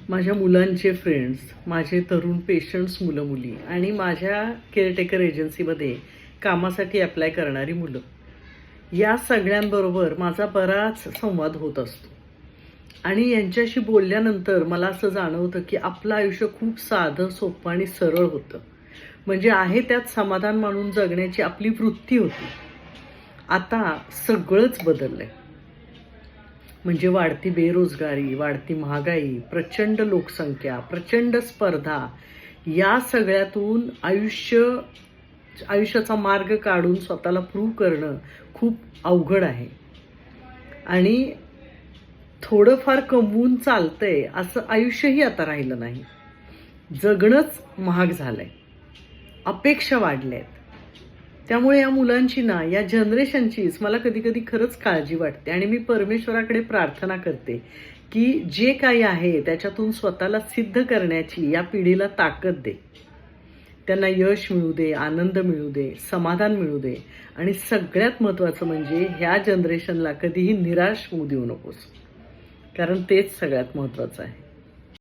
माझ्या मुलांचे फ्रेंड्स, माझे तरुण पेशंट्स मुलं मुली आणि माझ्या केअरटेकर एजन्सीमध्ये कामासाठी अप्लाय करणारी मुलं, या सगळ्यांबरोबर माझा बराच संवाद होत असतो. आणि यांच्याशी बोलल्यानंतर मला असं जाणवतं की आपलं आयुष्य खूप साधं, सोपं आणि सरळ होतं. म्हणजे आहे त्यात समाधान मानून जगण्याची आपली वृत्ती होती. आता सगळंच बदललंय. म्हणजे वाढती बेरोजगारी, वाढती महागाई, प्रचंड लोकसंख्या, प्रचंड स्पर्धा, या सगळ्यातून आयुष्याचा मार्ग काढून स्वतःला प्रूव्ह करणं खूप अवघड आहे. आणि थोडंफार कमवून चालतंय असं आयुष्यही आता राहिलं नाही. जगणंच महाग झालंय. अपेक्षा वाढल्यात. त्यामुळे या मुलांची ना, या जनरेशनचीच मला कधी कधी खरंच काळजी वाटते. आणि मी परमेश्वराकडे प्रार्थना करते की जे काही आहे त्याच्यातून स्वतःला सिद्ध करण्याची या पिढीला ताकद दे. त्यांना यश मिळू दे, आनंद मिळू दे, समाधान मिळू दे. आणि सगळ्यात महत्त्वाचं म्हणजे ह्या जनरेशनला कधीही निराश होऊ देऊ नकोस. कारण तेच सगळ्यात महत्त्वाचं आहे.